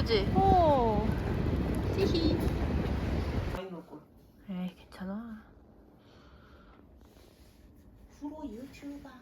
예쁘지? 오. 히히. 에이, 괜찮아. 프로 유튜버.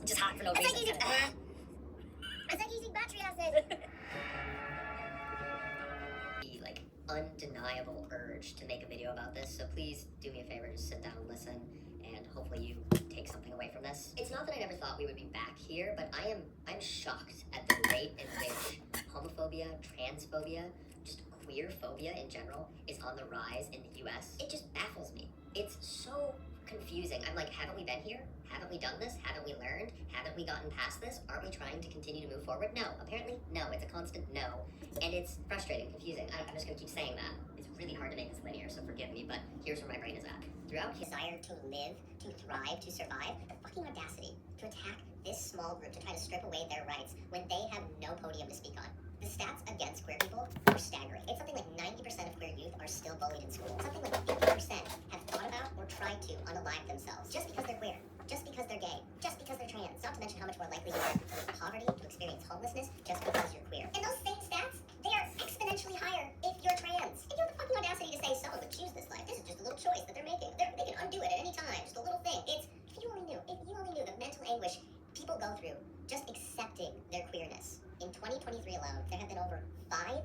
Just hot for no reason. It's like using battery acid. The like undeniable urge to make a video about this, so please do me a favor, just sit down and listen, and hopefully you take something away from this. It's not that I never thought we would be back here, but I'm shocked at the rate in which homophobia, transphobia, just queer phobia in general is on the rise in the US. It just baffles me. It's so confusing. I'm like, haven't we been here? Haven't we done this? Haven't we learned? Haven't we gotten past this? Aren't we trying to continue to move forward? No. Apparently, no. It's a constant no. And it's frustrating, confusing. I'm just going to keep saying that. It's really hard to make this linear, so forgive me, but here's where my brain is at. Throughout his desire to live, to thrive, to survive, the fucking audacity to attack this small group, to try to strip away their rights when they have no podium to speak on. The stats against queer people are staggering. It's something like 90% of queer youth are still bullied in school. Something like 50% have thought about or tried to unalive themselves just because they're queer, just because they're gay, just because they're trans. Not to mention how much more likely you are to live poverty, to experience homelessness, just because you're queer. And those same stats, they are exponentially higher if you're trans. If you have the fucking audacity to say someone would choose this life, this is just a little choice that they're making. They can undo it at any time, just a little thing. If you only knew the mental anguish people go through just accepting their queerness. In 2023 alone, there have been over 500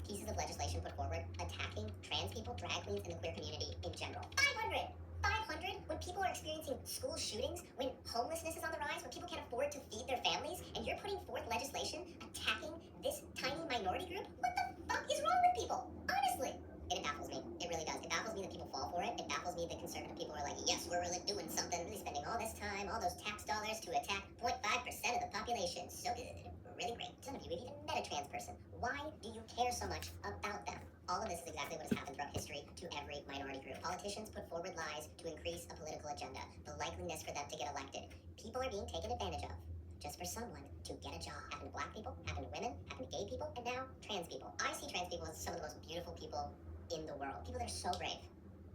pieces of legislation put forward attacking trans people, drag queens, and the queer community in general. 500! 500 when people are experiencing school shootings, when homelessness is on the rise, when people can't afford to feed their families, and you're putting forth legislation attacking this tiny minority group? What the fuck is wrong with people? Honestly. And it baffles me. It really does. It baffles me that people fall for it. It baffles me that conservative people are like, yes, we're really doing something, really spending all this time, all those tax dollars to attack 0.5% of the population. So good. Really great. Some of you have even met a trans person. Why do you care so much about them? All of this is exactly what has happened throughout history to every minority group. Politicians put forward lies to increase a political agenda, the likeliness for them to get elected. People are being taken advantage of just for someone to get a job. Happened to black people, happened to women, happened to gay people, and now trans people. I see trans people as some of the most beautiful people in the world. People that are so brave.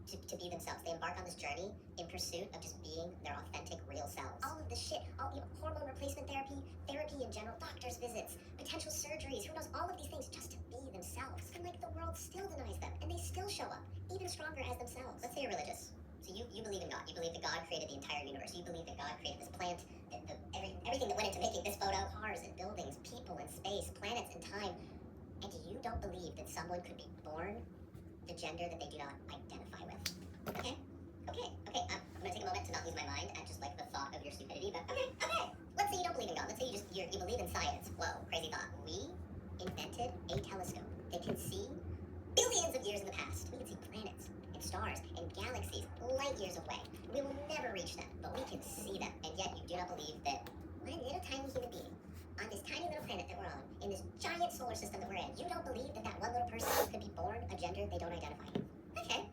to be themselves. They embark on this journey in pursuit of just being their authentic, real selves. All of the shit, hormone replacement therapy in general, doctor's visits, potential surgeries, who knows, all of these things just to be themselves. And like the world still denies them, and they still show up, even stronger as themselves. Let's say you're religious. So you believe in God. You believe that God created the entire universe. You believe that God created this plant, everything that went into making this photo, cars and buildings, people and space, planets and time. And you don't believe that someone could be born the gender that they do not identify with. Okay? I'm gonna take a moment to not lose my mind at just like the thought of your stupidity, but okay. Let's say you don't believe in God. Let's say you believe in science. Whoa, crazy thought. We invented a telescope that can see billions of years in the past. We can see planets and stars and galaxies light years away. We will never reach them, but we can see them. And yet you do not believe that one little tiny human being on this tiny little planet that we're on, in this giant solar system that we're in, you don't believe that that one little person could be born a gender they don't identify with. Okay.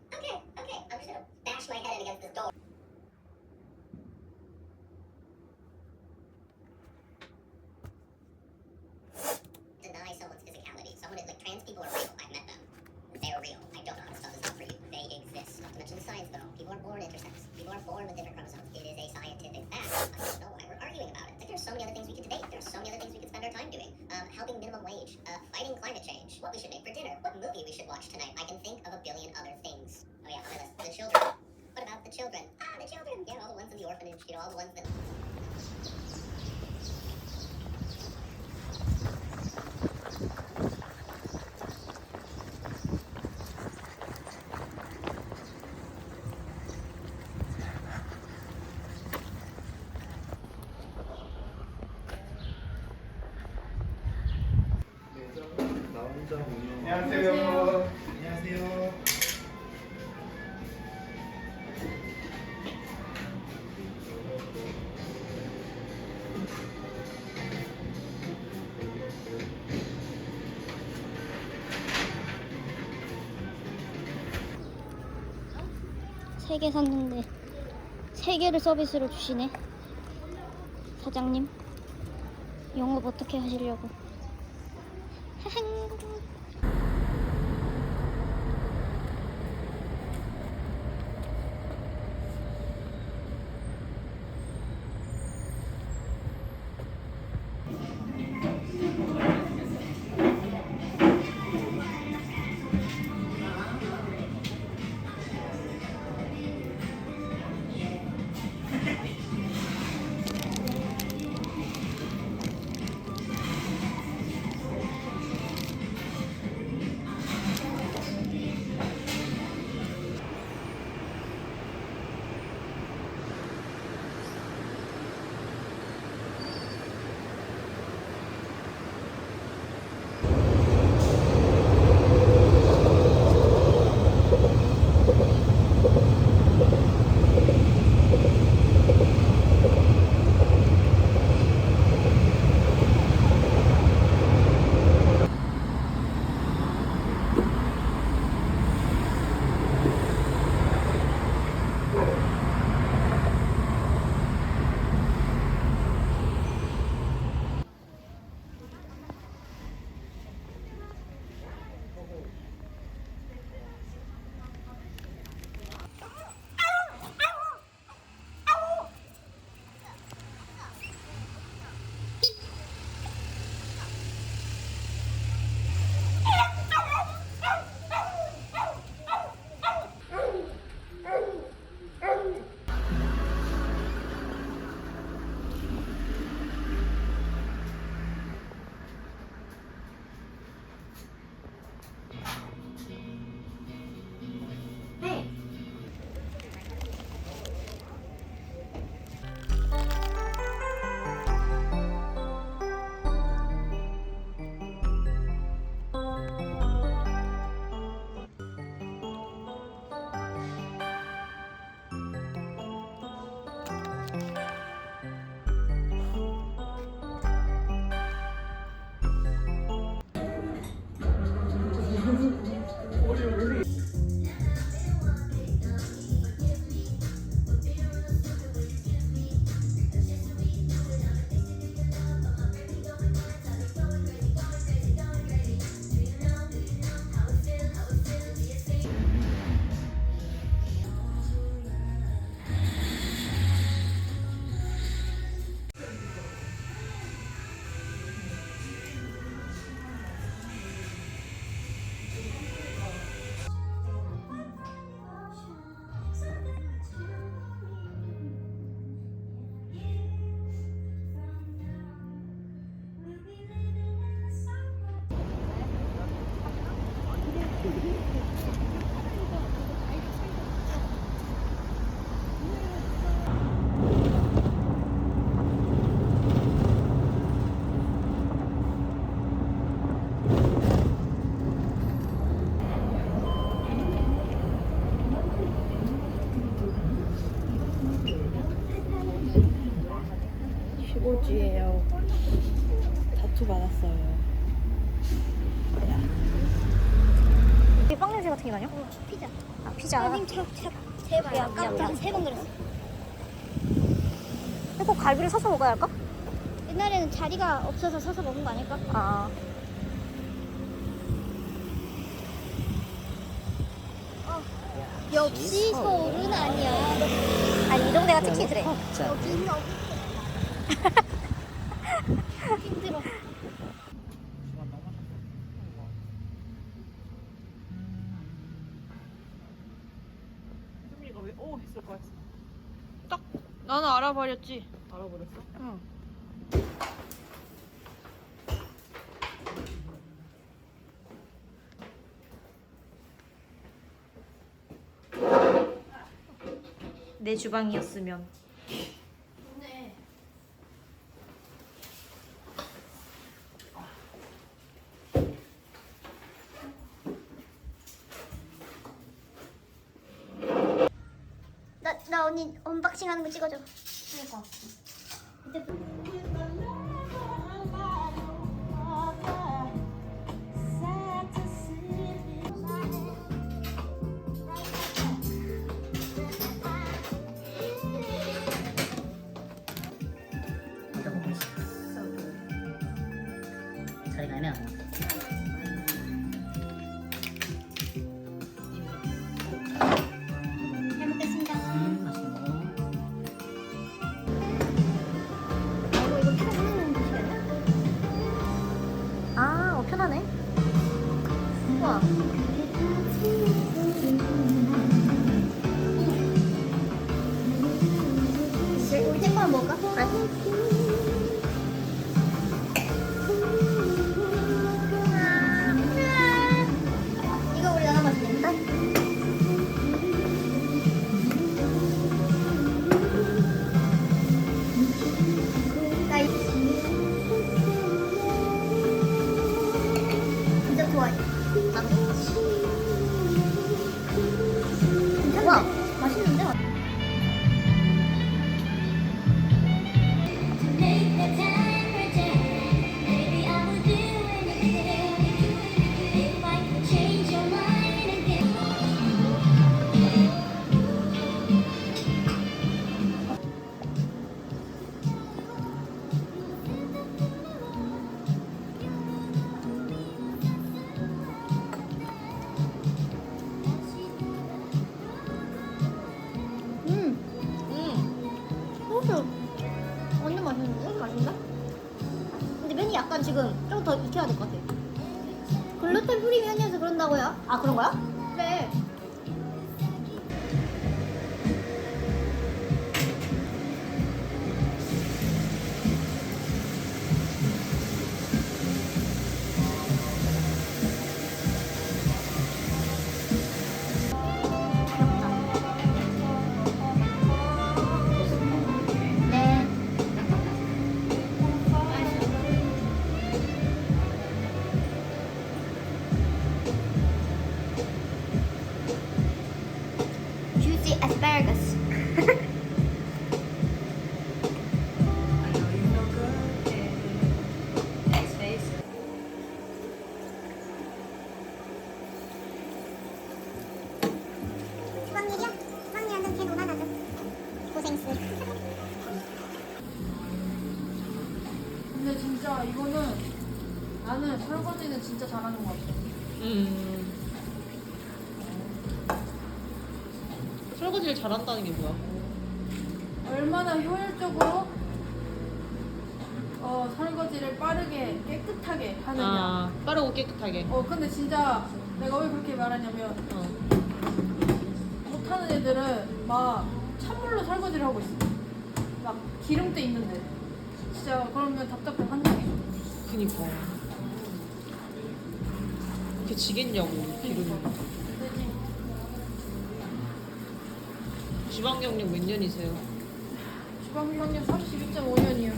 I'm just gonna bash my head in against this door. Deny someone's physicality. Someone is like, trans people are real. I've met them. They're real. I don't know how this stuff is not for you. They exist. Not to mention the science though. People are born intersex. People are born with different chromosomes. It is a scientific fact. I don't know why we're arguing about it. Like, there's so many other things we could debate. There's so many other things we could spend our time doing. Helping minimum wage, fighting climate change, what we should make for dinner, what movie we should watch tonight. I can think of a billion other things. Oh yeah, on my list. The children. What about the children? The children. Yeah, all the ones in the orphanage. You know, all the ones that... 안녕하세요. 안녕하세요. 세 개 샀는데 3개를 서비스로 주시네. 사장님 영업 어떻게 하시려고. 시골쥐예요. 타투 받았어요. 이게 빵 냄새 같은 게 나냐? 피자. 아 피자. 제발. 야, 아까부터 한 3번 그랬어. 꼭 갈비를 서서 먹어야 할까? 옛날에는 자리가 없어서 서서 먹은 거 아닐까? 아. 역시 서울은 아니야. 아니 이 동네가 특히 그래. 여기는 힘들어. 혜정이가 왜 했을 것 같아. 딱 나는 알아버렸지. 알아버렸어? 응. 내 주방이었으면. 좋네. 나 언니 언박싱 하는 거 찍어줘. 그러니까. 이제 먹어보고 있어. 자리가 애매하네. 잘 먹겠습니다. 맛있게 먹어. 이거 편한 음식이야? 아, 편하네. 우와. 우리 찐빵 먹을까? 그래. 이거 우리 나눠 마시겠다. 나 진짜 좋아해. 와, 맛있는데? 소스 완전 맛있는데? 맛있나? 근데 면이 약간 지금 좀 더 익혀야 될 것 같아. 글루텐 프리 면이어서 그런다고요? 아 그런 거야? 그래. 네. Juicy asparagus. 주방일이야? 주방일한테 걔 놀아놔줘. 고생했어. 근데 진짜 이거는 나는 설거지는 진짜 잘하는 것 같아. 설거지를 잘한다는 게 뭐야? 얼마나 효율적으로 설거지를 빠르게 깨끗하게 하느냐. 아, 빠르고 깨끗하게. 근데 진짜 내가 왜 그렇게 말하냐면 못하는 애들은 막 찬물로 설거지를 하고 있어. 막 기름때 있는데 진짜 그러면 답답해 한장해. 그니까. 그게 지겠냐고, 기름이. 주방 경력 몇 년이세요? 주방 경력 32.5년이요.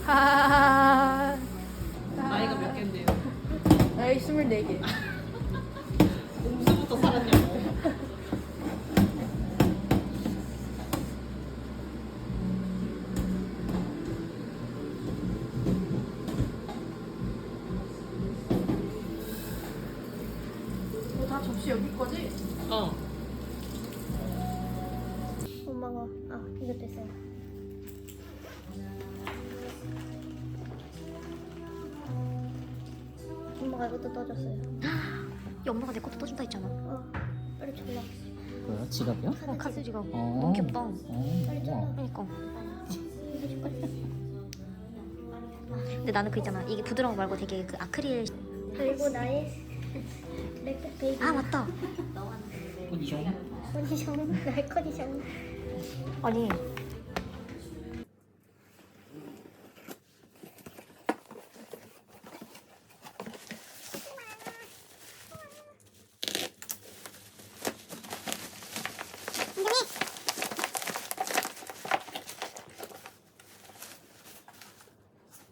하하하하. 나이가 몇 갠데요? 나이 24개. 언제부터 살았냐고. 고마워. 아, 이것도 있어요. 엄마가 이것도 떠줬어요. 엄마가 내 것도 떠준다 했잖아. 빨리 졸라. 뭐야? 지갑이야? 카드 지갑. 어. 너무 귀엽다. 빨리 졸라. 그러니까. 이거 줄까? 근데 나는 그 있잖아. 이게 부드러운 거 말고 되게 그 아크릴. 그리고 나의 맥북 베이비. 아 맞다. 컨디션? 컨디션. 나의 컨디션. 아니.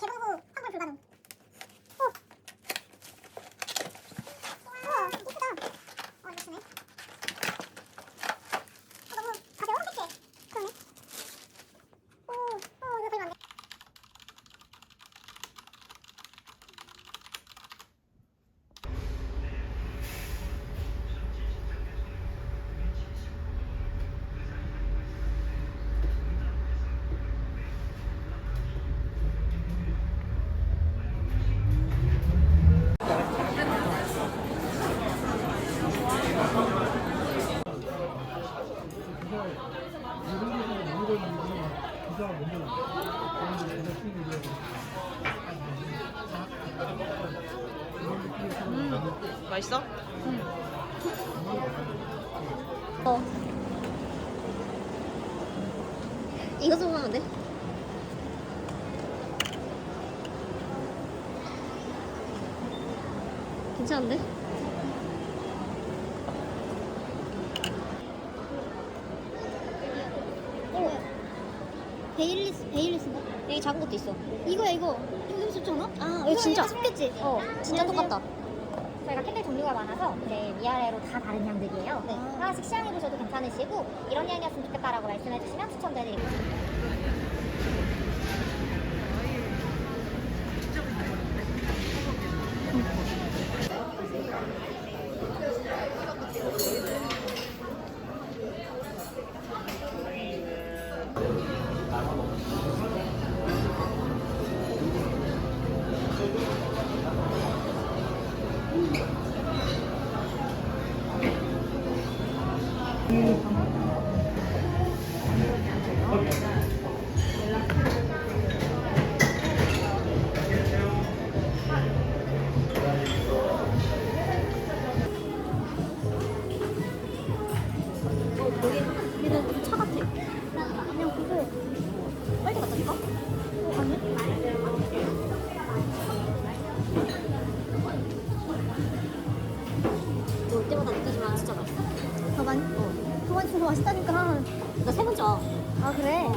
개봉 후 환불 불가능. 이쁘다. 이거 쓰네. 너무 가벼워? 팩해. 그러네. 이거 되게 많네. 맛있어? 이거 좀 하면 돼? 괜찮은데? 베일리스인가? 여기 작은 것도 있어. 이거야 이거. 이거 좋지 않아? 아 여기 진짜. 쉽겠지? 진짜 똑같다. 저희가 캔들 종류가 많아서 이제 위아래로 다 다른 향들이에요. 네. 하나씩 시향해보셔도 괜찮으시고 이런 향이었으면 좋겠다라고 말씀해주시면 추천도 해드리겠습니다. 얘는 차 같아. 그냥 그거 빨리 갖다 줄까? 아니? 올 때마다 느끼지만 진짜 맛있어. 더 많이? 더 많이 줘서 맛있다니까. 나 세 번째. 아 그래?